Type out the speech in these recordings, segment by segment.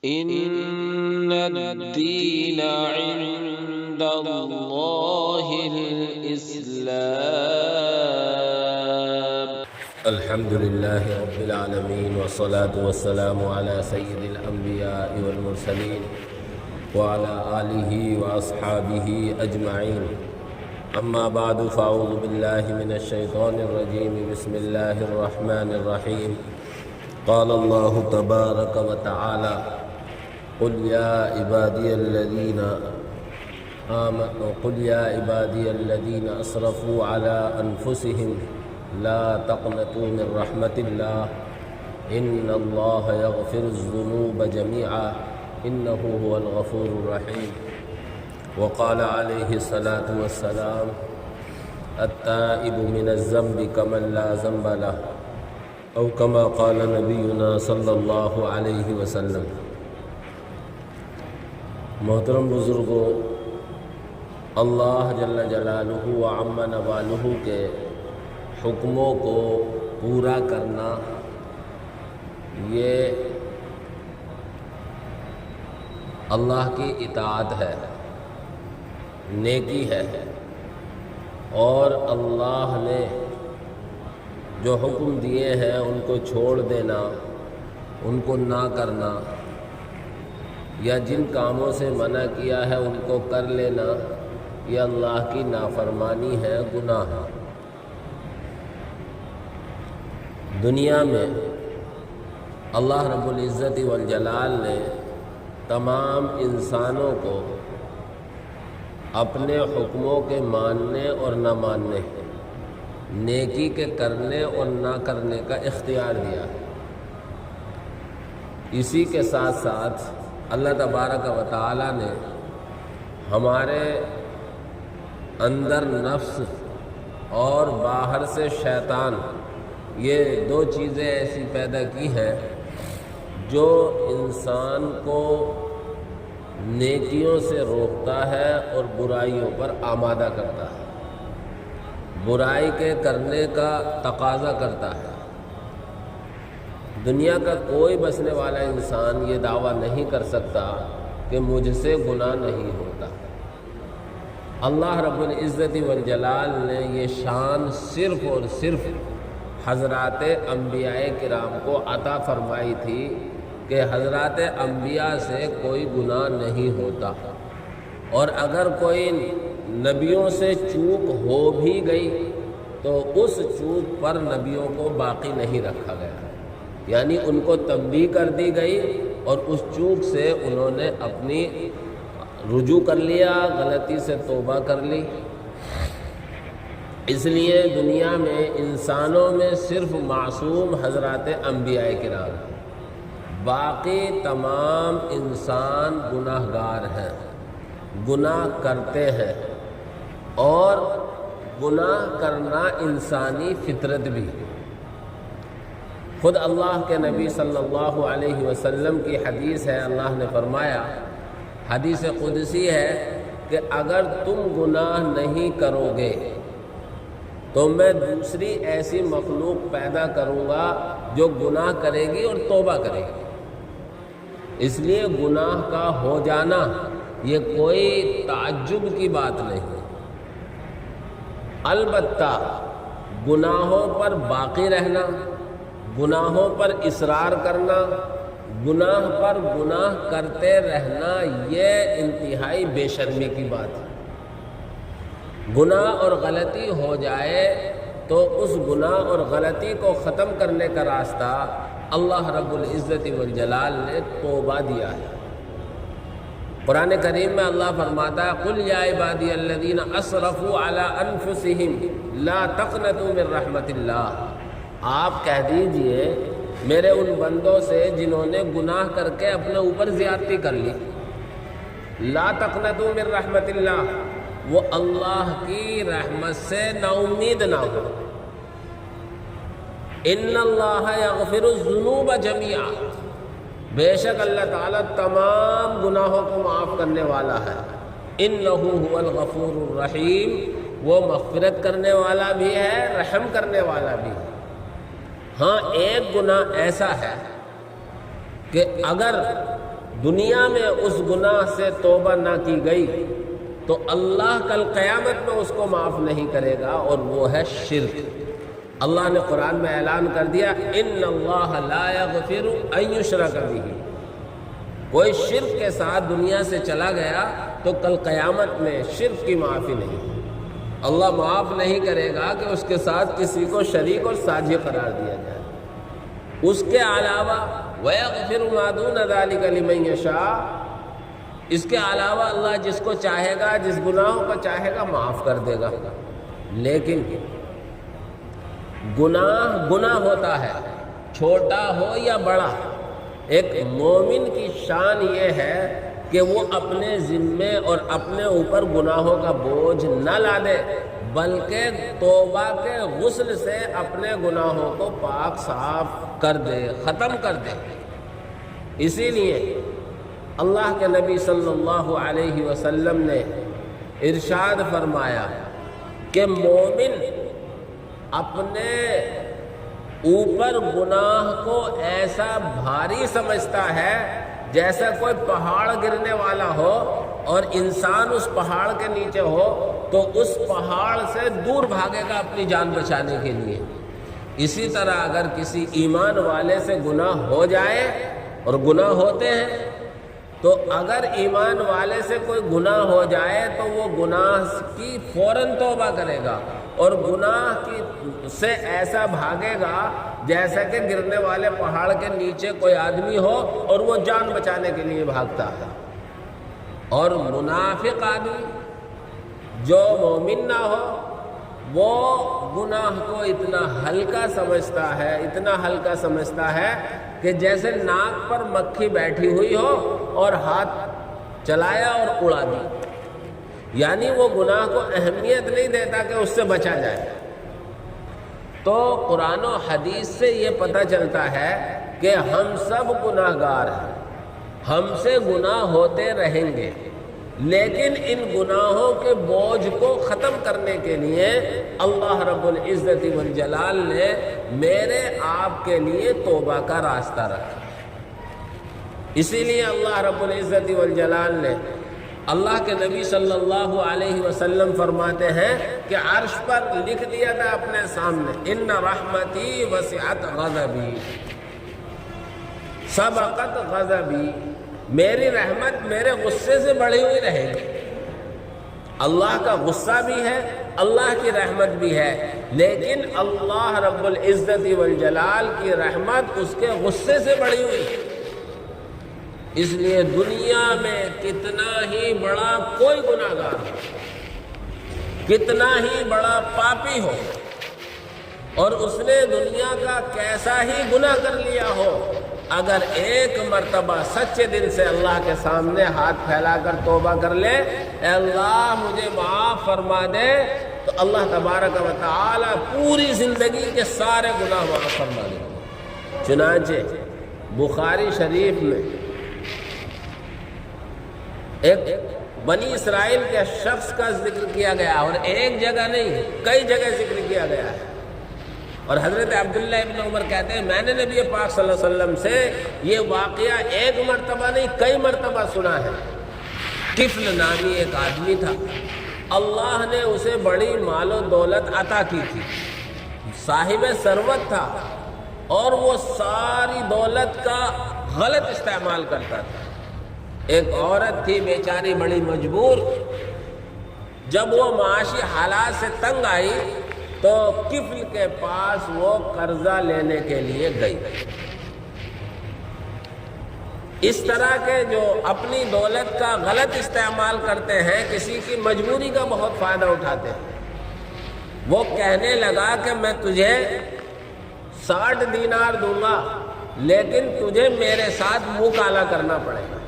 إن الدين عند الله الإسلام. الحمد لله رب العالمين، والصلاة والسلام على سيد الأنبياء والمرسلين وعلى آله وأصحابه أجمعين. أما بعد، فأعوذ بالله من الشيطان الرجيم. بسم الله الرحمن الرحيم. قال الله تبارك وتعالى: قل يا عبادي الذين أسرفوا على أنفسهم لا تقنطوا من رحمة الله إن الله يغفر الذنوب جميعا إنه هو الغفور الرحيم. وقال عليه الصلاة والسلام: التائب من الذنب كمن لا ذنب له، او كما قال نبینا صلی اللہ علیہ وسلم. محترم بزرگوں، اللہ جل جلالہ و عم نوالہ کے حکموں کو پورا کرنا یہ اللہ کی اطاعت ہے، نیکی ہے. اور اللہ نے جو حکم دیے ہیں ان کو چھوڑ دینا، ان کو نہ کرنا، یا جن کاموں سے منع کیا ہے ان کو کر لینا، یہ اللہ کی نافرمانی ہے، گناہ ہے. دنیا میں اللہ رب العزت والجلال نے تمام انسانوں کو اپنے حکموں کے ماننے اور نہ ماننے، نیکی کے کرنے اور نہ کرنے کا اختیار دیا. اسی کے ساتھ ساتھ اللہ تبارک و تعالی نے ہمارے اندر نفس اور باہر سے شیطان، یہ دو چیزیں ایسی پیدا کی ہیں جو انسان کو نیکیوں سے روکتا ہے اور برائیوں پر آمادہ کرتا ہے، برائی کے کرنے کا تقاضا کرتا ہے. دنیا کا کوئی بسنے والا انسان یہ دعویٰ نہیں کر سکتا کہ مجھ سے گناہ نہیں ہوتا. اللہ رب العزت والجلال نے یہ شان صرف اور صرف حضرات انبیاء کرام کو عطا فرمائی تھی کہ حضرات انبیاء سے کوئی گناہ نہیں ہوتا، اور اگر کوئی نبیوں سے چوک ہو بھی گئی تو اس چوک پر نبیوں کو باقی نہیں رکھا گیا، یعنی ان کو تنبیہ کر دی گئی اور اس چوک سے انہوں نے اپنی رجوع کر لیا، غلطی سے توبہ کر لی. اس لیے دنیا میں انسانوں میں صرف معصوم حضرات انبیاء کرام، باقی تمام انسان گناہ گار ہیں، گناہ کرتے ہیں، اور گناہ کرنا انسانی فطرت بھی. خود اللہ کے نبی صلی اللہ علیہ وسلم کی حدیث ہے، اللہ نے فرمایا، حدیث قدسی ہے کہ اگر تم گناہ نہیں کرو گے تو میں دوسری ایسی مخلوق پیدا کروں گا جو گناہ کرے گی اور توبہ کرے گی. اس لیے گناہ کا ہو جانا یہ کوئی تعجب کی بات نہیں. البتہ گناہوں پر باقی رہنا، گناہوں پر اصرار کرنا، گناہ پر گناہ کرتے رہنا، یہ انتہائی بے شرمی کی بات ہے. گناہ اور غلطی ہو جائے تو اس گناہ اور غلطی کو ختم کرنے کا راستہ اللہ رب العزت والجلال نے توبہ دیا ہے. قرآن کریم میں اللہ فرماتا ہے: قل یا عبادی الذین اسرفوا علی انفسہم لا تقنطوا من رحمت اللہ. آپ کہہ دیجئے میرے ان بندوں سے جنہوں نے گناہ کر کے اپنے اوپر زیادتی کر لی، لا تقنطوا من رحمت اللہ، وہ اللہ کی رحمت سے نا امید نہ ہو. ان اللہ یغفر الذنوب جميعا، بے شک اللہ تعالیٰ تمام گناہوں کو معاف کرنے والا ہے. انہ هو الغفور الرحیم، وہ مغفرت کرنے والا بھی ہے، رحم کرنے والا بھی ہے. ہاں ایک گناہ ایسا ہے کہ اگر دنیا میں اس گناہ سے توبہ نہ کی گئی تو اللہ کل قیامت میں اس کو معاف نہیں کرے گا، اور وہ ہے شرک۔ اللہ نے قرآن میں اعلان کر دیا ان اللہ لا یغفر ان یشرک بہ، کوئی شرک کے ساتھ دنیا سے چلا گیا تو کل قیامت میں شرک کی معافی نہیں، اللہ معاف نہیں کرے گا کہ اس کے ساتھ کسی کو شریک اور ساجی قرار دیا جائے۔ اس کے علاوہ وَيَغْفِرُ مَا دُونَ ذَلِكَ لِمَن يَشَاءُ، اس کے علاوہ اللہ جس کو چاہے گا، جس گناہوں کو چاہے گا معاف کر دے گا۔ لیکن گناہ ہوتا ہے، چھوٹا ہو یا بڑا، ایک مومن کی شان یہ ہے کہ وہ اپنے ذمے اور اپنے اوپر گناہوں کا بوجھ نہ لا دے، بلکہ توبہ کے غسل سے اپنے گناہوں کو پاک صاف کر دے، ختم کر دے۔ اسی لیے اللہ کے نبی صلی اللہ علیہ وسلم نے ارشاد فرمایا کہ مومن اپنے اوپر گناہ کو ایسا بھاری سمجھتا ہے جیسا کوئی پہاڑ گرنے والا ہو اور انسان اس پہاڑ کے نیچے ہو تو اس پہاڑ سے دور بھاگے گا اپنی جان بچانے کے لیے۔ اسی طرح اگر کسی ایمان والے سے گناہ ہو جائے، اور گناہ ہوتے ہیں، تو اگر ایمان والے سے کوئی گناہ ہو جائے تو وہ گناہ کی فوراً توبہ کرے گا، اور گناہ کی سے ایسا بھاگے گا جیسا کہ گرنے والے پہاڑ کے نیچے کوئی آدمی ہو اور وہ جان بچانے کے لیے بھاگتا ہے۔ اور منافق آدمی جو مومن نہ ہو، وہ گناہ کو اتنا ہلکا سمجھتا ہے کہ جیسے ناک پر مکھی بیٹھی ہوئی ہو اور ہاتھ چلایا اور اڑا دی، یعنی وہ گناہ کو اہمیت نہیں دیتا کہ اس سے بچا جائے۔ تو قرآن و حدیث سے یہ پتہ چلتا ہے کہ ہم سب گناہ گار ہیں، ہم سے گناہ ہوتے رہیں گے، لیکن ان گناہوں کے بوجھ کو ختم کرنے کے لیے اللہ رب العزت والجلال نے میرے آپ کے لیے توبہ کا راستہ رکھا۔ اسی لیے اللہ رب العزت والجلال نے اللہ کے نبی صلی اللہ علیہ وسلم فرماتے ہیں کہ عرش پر لکھ دیا تھا اپنے سامنے ان رحمتی وسعت غضبی سبقت غضبی، میری رحمت میرے غصے سے بڑھی ہوئی رہے گی۔ اللہ کا غصہ بھی ہے، اللہ کی رحمت بھی ہے، لیکن اللہ رب العزت والجلال کی رحمت اس کے غصے سے بڑھی ہوئی ہے۔ اس لیے دنیا میں کتنا ہی بڑا کوئی گناہ گار ہو، کتنا ہی بڑا پاپی ہو، اور اس نے دنیا کا کیسا ہی گناہ کر لیا ہو، اگر ایک مرتبہ سچے دل سے اللہ کے سامنے ہاتھ پھیلا کر توبہ کر لے، اے اللہ مجھے معاف فرما دے، تو اللہ تبارک و تعالی پوری زندگی کے سارے گناہ معاف فرما دے۔ چنانچہ بخاری شریف میں ایک بنی اسرائیل کے شخص کا ذکر کیا گیا، اور ایک جگہ نہیں کئی جگہ ذکر کیا گیا ہے، اور حضرت عبداللہ ابن عمر کہتے ہیں میں نے نبی پاک صلی اللہ علیہ وسلم سے یہ واقعہ ایک مرتبہ نہیں کئی مرتبہ سنا ہے۔ کفل نامی ایک آدمی تھا، اللہ نے اسے بڑی مال و دولت عطا کی تھی، صاحب ثروت تھا، اور وہ ساری دولت کا غلط استعمال کرتا تھا۔ ایک عورت تھی بیچاری بڑی مجبور، جب وہ معاشی حالات سے تنگ آئی تو کفل کے پاس وہ قرضہ لینے کے لیے گئی۔ اس طرح کے جو اپنی دولت کا غلط استعمال کرتے ہیں، کسی کی مجبوری کا بہت فائدہ اٹھاتے ہیں، وہ کہنے لگا کہ میں تجھے 60 دینار دوں گا، لیکن تجھے میرے ساتھ منہ کالا کرنا پڑے گا۔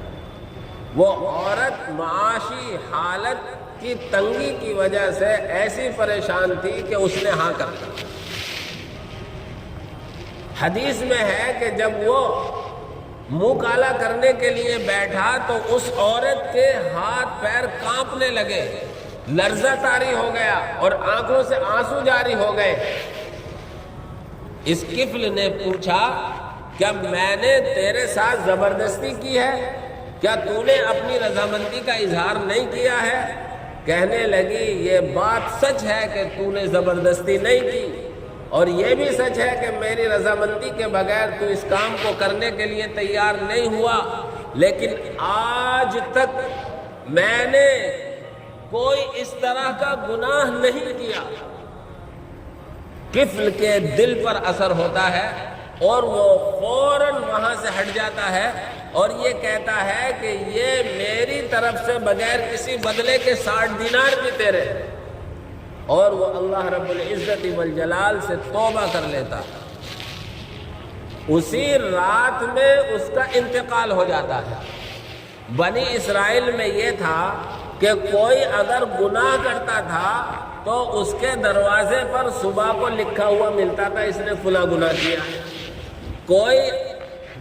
وہ عورت معاشی حالت کی تنگی کی وجہ سے ایسی پریشان تھی کہ اس نے ہاں کر دیا۔ حدیث میں ہے کہ جب وہ منہ کالا کرنے کے لیے بیٹھا تو اس عورت کے ہاتھ پیر کانپنے لگے، لرزہ طاری ہو گیا اور آنکھوں سے آنسو جاری ہو گئے۔ اس کفل نے پوچھا کیا میں نے تیرے ساتھ زبردستی کی ہے؟ کیا تو نے اپنی رضامندی کا اظہار نہیں کیا ہے؟ کہنے لگی یہ بات سچ ہے کہ تو نے زبردستی نہیں کی، اور یہ بھی سچ ہے کہ میری رضامندی کے بغیر تو اس کام کو کرنے کے لیے تیار نہیں ہوا، لیکن آج تک میں نے کوئی اس طرح کا گناہ نہیں کیا۔ کفل کے دل پر اثر ہوتا ہے اور وہ فوراً وہاں سے ہٹ جاتا ہے اور یہ کہتا ہے کہ یہ میری طرف سے بغیر کسی بدلے کے 60 دینار بھی تیرے، اور وہ اللہ رب العزت والجلال سے توبہ کر لیتا۔ اسی رات میں اس کا انتقال ہو جاتا ہے۔ بنی اسرائیل میں یہ تھا کہ کوئی اگر گناہ کرتا تھا تو اس کے دروازے پر صبح کو لکھا ہوا ملتا تھا اس نے فلاں گناہ کیا ہے۔ کوئی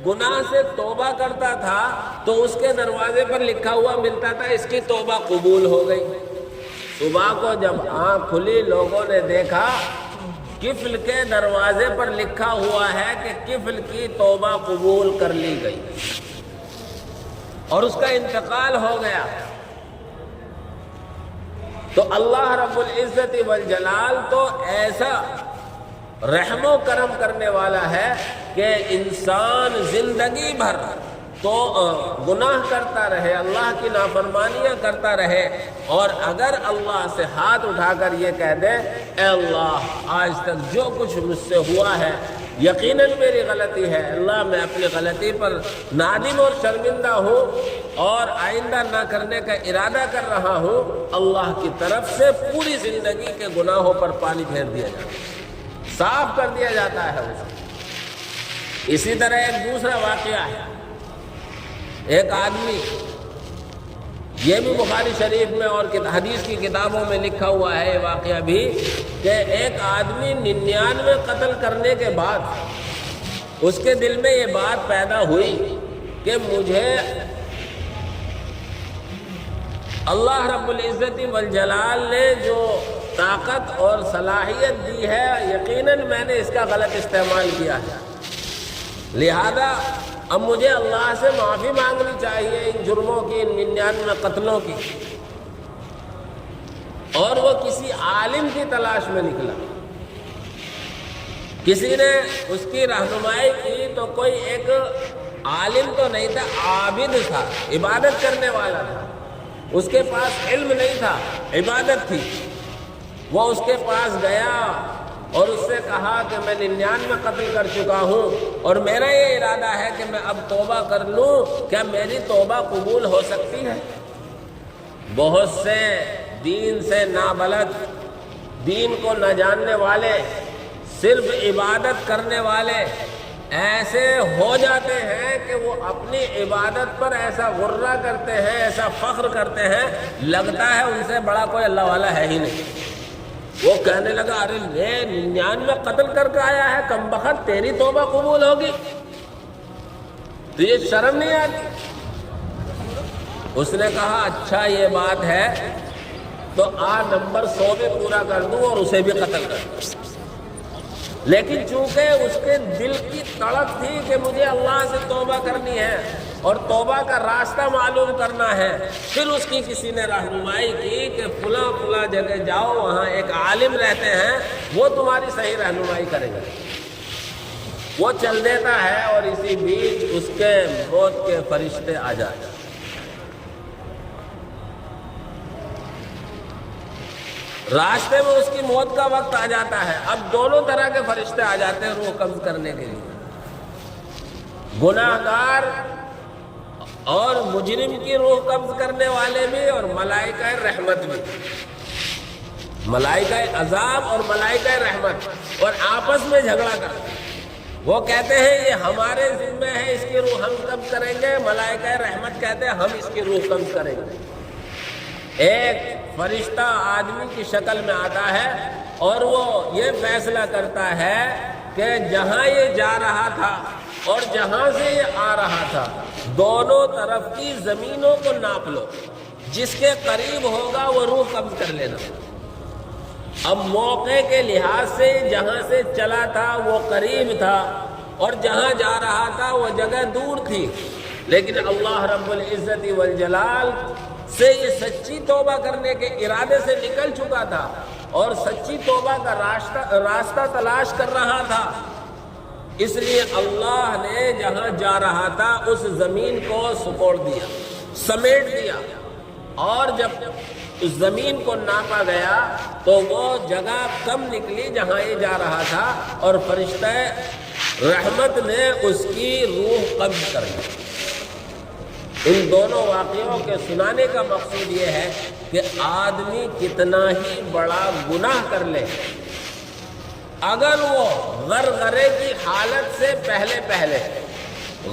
گناہ سے توبہ کرتا تھا تو اس کے دروازے پر لکھا ہوا ملتا تھا اس کی توبہ قبول ہو گئی۔ صبح کو جب آنکھ کھلی لوگوں نے دیکھا کفل کے دروازے پر لکھا ہوا ہے کہ کفل کی توبہ قبول کر لی گئی اور اس کا انتقال ہو گیا۔ تو اللہ رب العزت والجلال تو ایسا رحم و کرم کرنے والا ہے کہ انسان زندگی بھر تو گناہ کرتا رہے، اللہ کی نافرمانیاں کرتا رہے، اور اگر اللہ سے ہاتھ اٹھا کر یہ کہہ دے اے اللہ آج تک جو کچھ مجھ سے ہوا ہے یقیناً میری غلطی ہے، اللہ میں اپنی غلطی پر نادم اور شرمندہ ہوں اور آئندہ نہ کرنے کا ارادہ کر رہا ہوں، اللہ کی طرف سے پوری زندگی کے گناہوں پر پانی پھیر دیا جاتا ہے، صاف کر دیا جاتا ہے اسے۔ اسی طرح ایک دوسرا واقعہ ہے، ایک آدمی، یہ بھی بخاری شریف میں اور حدیث کی کتابوں میں لکھا ہوا ہے یہ واقعہ بھی، کہ ایک آدمی 99 قتل کرنے کے بعد اس کے دل میں یہ بات پیدا ہوئی کہ مجھے اللہ رب العزت والجلال نے جو طاقت اور صلاحیت دی ہے یقیناً میں نے اس کا غلط استعمال کیا ہے، لہذا اب مجھے اللہ سے معافی مانگنی چاہیے ان جرموں کی، ان 99 قتلوں کی۔ اور وہ کسی عالم کی تلاش میں نکلا، کسی نے اس کی رہنمائی کی تو کوئی ایک عالم تو نہیں تھا، عابد تھا، عبادت کرنے والا تھا، اس کے پاس علم نہیں تھا، عبادت تھی۔ وہ اس کے پاس گیا اور اس سے کہا کہ میں 99 قتل کر چکا ہوں اور میرا یہ ارادہ ہے کہ میں اب توبہ کر لوں، کیا میری توبہ قبول ہو سکتی ہے؟ بہت سے دین سے نابلد، دین کو نہ جاننے والے، صرف عبادت کرنے والے ایسے ہو جاتے ہیں کہ وہ اپنی عبادت پر ایسا غرہ کرتے ہیں، ایسا فخر کرتے ہیں، لگتا ہے ان سے بڑا کوئی اللہ والا ہے ہی نہیں۔ وہ کہنے لگا ارے یہ 99 قتل کر کے آیا ہے، کم بخت تیری توبہ قبول ہوگی، تجھے شرم نہیں آتی؟ اس نے کہا اچھا یہ بات ہے تو نمبر 100 بھی پورا کر دوں اور اسے بھی قتل کر دوں۔ لیکن چونکہ اس کے دل کی تڑپ تھی کہ مجھے اللہ سے توبہ کرنی ہے اور توبہ کا راستہ معلوم کرنا ہے، پھر اس کی کسی نے رہنمائی کی کہ فلاں فلاں جگہ جاؤ، وہاں ایک عالم رہتے ہیں، وہ تمہاری صحیح رہنمائی کرے گا۔ وہ چل دیتا ہے اور اسی بیچ اس کے موت کے فرشتے آ جاتے ہیں۔ راستے میں اس کی موت کا وقت آ جاتا ہے، اب دونوں طرح کے فرشتے آ جاتے ہیں روح قبض کرنے کے لیے، گناہ گار اور مجرم کی روح قبض کرنے والے بھی اور ملائکہ رحمت بھی، ملائکہ عذاب اور ملائکہ رحمت، اور آپس میں جھگڑا کرتے ہیں۔ وہ کہتے ہیں یہ ہمارے ذمہ ہے، اس کی روح ہم قبض کریں گے، ملائکہ رحمت کہتے ہیں ہم اس کی روح قبض کریں گے۔ ایک فرشتہ آدمی کی شکل میں آتا ہے اور وہ یہ فیصلہ کرتا ہے کہ جہاں یہ جا رہا تھا اور جہاں سے یہ آ رہا تھا دونوں طرف کی زمینوں کو ناپ لو، جس کے قریب ہوگا وہ روح قبض کر لینا۔ اب موقع کے لحاظ سے جہاں سے چلا تھا وہ قریب تھا اور جہاں جا رہا تھا وہ جگہ دور تھی، لیکن اللہ رب العزت والجلال سے یہ سچی توبہ کرنے کے ارادے سے نکل چکا تھا اور سچی توبہ کا راستہ تلاش کر رہا تھا، اس لیے اللہ نے جہاں جا رہا تھا اس زمین کو سپوڑ دیا، سمیٹ دیا، اور جب اس زمین کو ناپا گیا تو وہ جگہ کم نکلی جہاں یہ جا رہا تھا، اور فرشتہ رحمت نے اس کی روح قبض کر لی۔ ان دونوں واقعوں کے سنانے کا مقصود یہ ہے کہ آدمی کتنا ہی بڑا گناہ کر لے، اگر وہ غرغرے کی حالت سے پہلے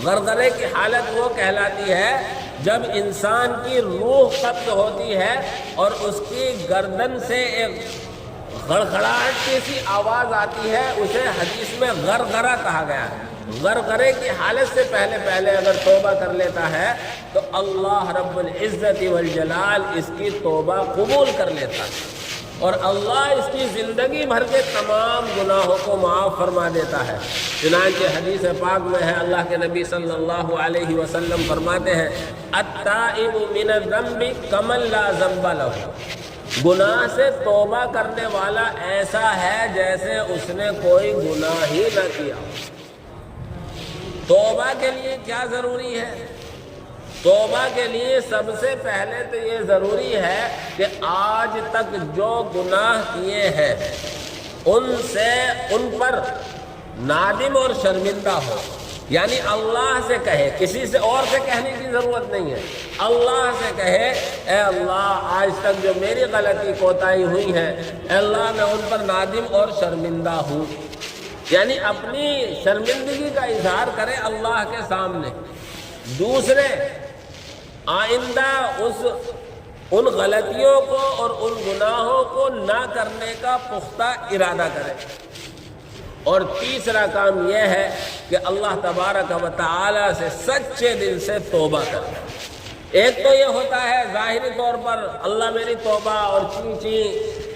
غرغرے کی حالت وہ کہلاتی ہے جب انسان کی روح قبض ہوتی ہے اور اس کی گردن سے ایک غڑغڑاہٹ کی سی آواز آتی ہے، اسے حدیث میں غرغرہ کہا گیا ہے۔ غرغرے کی حالت سے پہلے اگر توبہ کر لیتا ہے تو اللہ رب العزت والجلال اس کی توبہ قبول کر لیتا ہے، اور اللہ اس کی زندگی بھر کے تمام گناہوں کو معاف فرما دیتا ہے۔ چنانچہ حدیث پاک میں ہے، اللہ کے نبی صلی اللہ علیہ وسلم فرماتے ہیں، التائب من الذنب کمن لا ذنب لہ، گناہ سے توبہ کرنے والا ایسا ہے جیسے اس نے کوئی گناہ ہی نہ کیا۔ توبہ کے لیے کیا ضروری ہے؟ توبہ کے لیے سب سے پہلے تو یہ ضروری ہے کہ آج تک جو گناہ کیے ہیں ان پر نادم اور شرمندہ ہو، یعنی اللہ سے کہے، کسی سے اور سے کہنے کی ضرورت نہیں ہے، اللہ سے کہے، اے اللہ آج تک جو میری غلطی کوتاہی ہوئی ہے، اے اللہ میں ان پر نادم اور شرمندہ ہوں، یعنی اپنی شرمندگی کا اظہار کرے اللہ کے سامنے۔ دوسرے، آئندہ ان غلطیوں کو اور ان گناہوں کو نہ کرنے کا پختہ ارادہ کرے۔ اور تیسرا کام یہ ہے کہ اللہ تبارک و تعالی سے سچے دل سے توبہ کرے۔ ایک تو یہ ہوتا ہے ظاہری طور پر اللہ میری توبہ، اور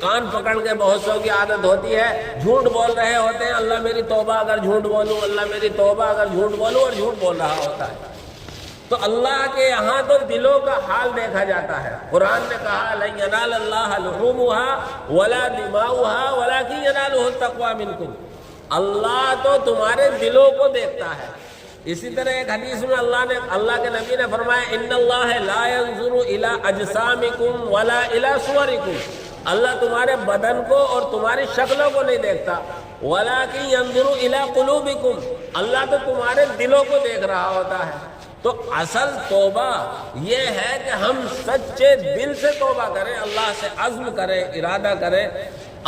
کان پکڑ کے بہت سو کی عادت ہوتی ہے، جھوٹ بول رہے ہوتے ہیں، اللہ میری توبہ اگر جھوٹ بولوں، اللہ میری توبہ اگر جھوٹ بولوں، اور جھوٹ بول رہا ہوتا ہے۔ تو اللہ کے یہاں تو دلوں کا حال دیکھا جاتا ہے۔ قرآن نے کہا لن ینال اللہ لحومها ولا دماؤها ولکن ینالہ التقوی منکم، اللہ تو تمہارے دلوں کو دیکھتا ہے۔ اسی طرح ایک حدیث میں اللہ کے نبی نے فرمایا ان اللہ لا ينظر الى اجسامکم ولا الى صورکم، اللہ تمہارے بدن کو اور تمہاری شکلوں کو نہیں دیکھتا، ولکن ينظر الى قلوبکم، اللہ تو تمہارے دلوں کو دیکھ رہا ہوتا ہے۔ تو اصل توبہ یہ ہے کہ ہم سچے دل سے توبہ کریں، اللہ سے عزم کریں، ارادہ کریں،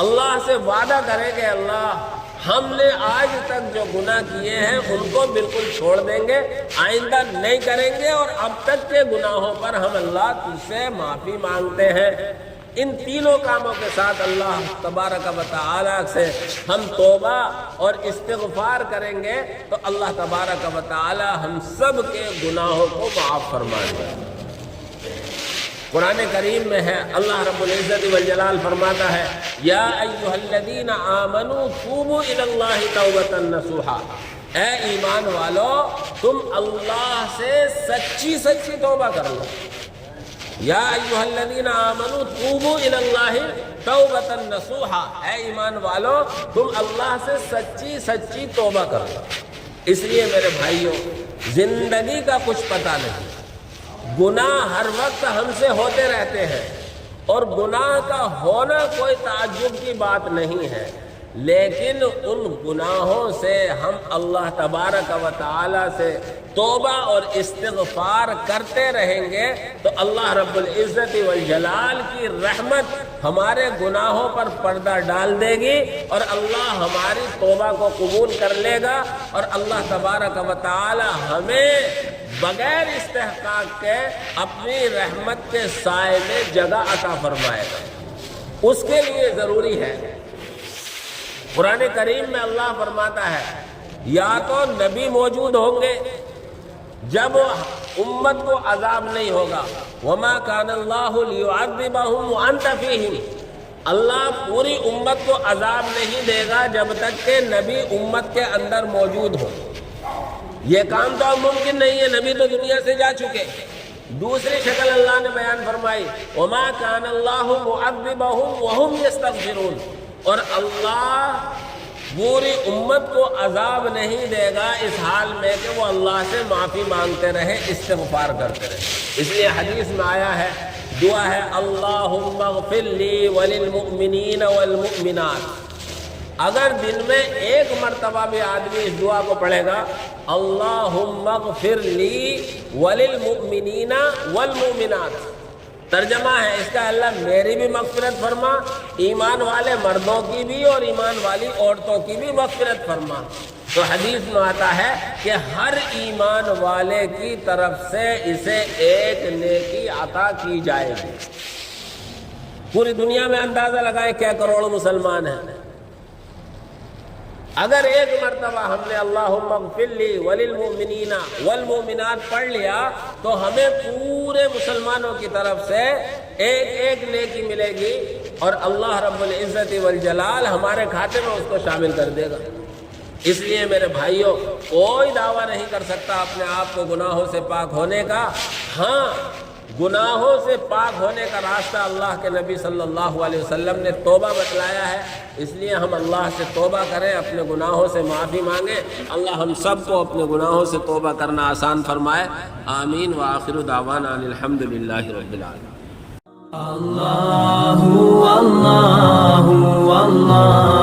اللہ سے وعدہ کریں کہ اللہ ہم نے آج تک جو گناہ کیے ہیں ان کو بالکل چھوڑ دیں گے، آئندہ نہیں کریں گے، اور اب تک کے گناہوں پر ہم اللہ تجھ سے معافی مانگتے ہیں۔ ان تینوں کاموں کے ساتھ اللہ تبارک و تعالی سے ہم توبہ اور استغفار کریں گے تو اللہ تبارک و تعالی ہم سب کے گناہوں کو معاف فرمائے گا۔ قرآن کریم میں ہے، اللہ رب العزت والجلال فرماتا ہے، یا ایھا الذین آمنوا توبوا الی اللہ توبۃ نصوحا، اے ایمان والو تم اللہ سے سچی توبہ کر لو۔ یا ایھا الذین آمنوا توبوا الی اللہ توبۃ نصوحا، اے ایمان والو تم اللہ سے سچی توبہ کرو۔ اس لیے میرے بھائیوں، زندگی کا کچھ پتہ نہیں، گناہ ہر وقت ہم سے ہوتے رہتے ہیں، اور گناہ کا ہونا کوئی تعجب کی بات نہیں ہے، لیکن ان گناہوں سے ہم اللہ تبارک و تعالی سے توبہ اور استغفار کرتے رہیں گے تو اللہ رب العزت والجلال کی رحمت ہمارے گناہوں پر پردہ ڈال دے گی، اور اللہ ہماری توبہ کو قبول کر لے گا، اور اللہ تبارک و تعالی ہمیں بغیر استحقاق کے اپنی رحمت کے سائے میں جگہ عطا فرمائے گا۔ اس کے لیے ضروری ہے، قرآن کریم میں اللہ فرماتا ہے، یا تو نبی موجود ہوں گے جب امت کو عذاب نہیں ہوگا، وما کان اللہ لیعذبہم وانت فیہم، اللہ پوری امت کو عذاب نہیں دے گا جب تک کہ نبی امت کے اندر موجود ہو، یہ کام تو اب ممکن نہیں ہے، نبی تو دنیا سے جا چکے۔ دوسری شکل اللہ نے بیان فرمائی، وما کان اللہ معذبہم وہم یستغفرون، اور اللہ پوری امت کو عذاب نہیں دے گا اس حال میں کہ وہ اللہ سے معافی مانگتے رہے، استغفار کرتے رہے۔ اس لیے حدیث میں آیا ہے، دعا ہے اللہم اغفر لی وللمؤمنین والمؤمنات۔ اگر دن میں ایک مرتبہ بھی آدمی اس دعا کو پڑھے گا، اللہم اغفر لی وللمؤمنین والمؤمنات، ترجمہ ہے اس کا، اللہ میری بھی مغفرت فرما، ایمان والے مردوں کی بھی اور ایمان والی عورتوں کی بھی مغفرت فرما۔ تو حدیث میں آتا ہے کہ ہر ایمان والے کی طرف سے اسے ایک نیکی عطا کی جائے گی۔ پوری دنیا میں اندازہ لگائیں کیا کروڑ مسلمان ہیں، اگر ایک مرتبہ ہم نے اللہم اغفر لی وللمؤمنین والمؤمنات پڑھ لیا تو ہمیں پورے مسلمانوں کی طرف سے ایک ایک نیکی ملے گی، اور اللہ رب العزت والجلال ہمارے کھاتے میں اس کو شامل کر دے گا۔ اس لیے میرے بھائیوں، کوئی دعویٰ نہیں کر سکتا اپنے آپ کو گناہوں سے پاک ہونے کا۔ ہاں، گناہوں سے پاک ہونے کا راستہ اللہ کے نبی صلی اللہ علیہ وسلم نے توبہ بتلایا ہے، اس لیے ہم اللہ سے توبہ کریں، اپنے گناہوں سے معافی مانگیں۔ اللہ ہم سب کو اپنے گناہوں سے توبہ کرنا آسان فرمائے، آمین۔ وآخر دعوانا ان الحمد للہ رب العالمین۔ اللہ اللہ اللہ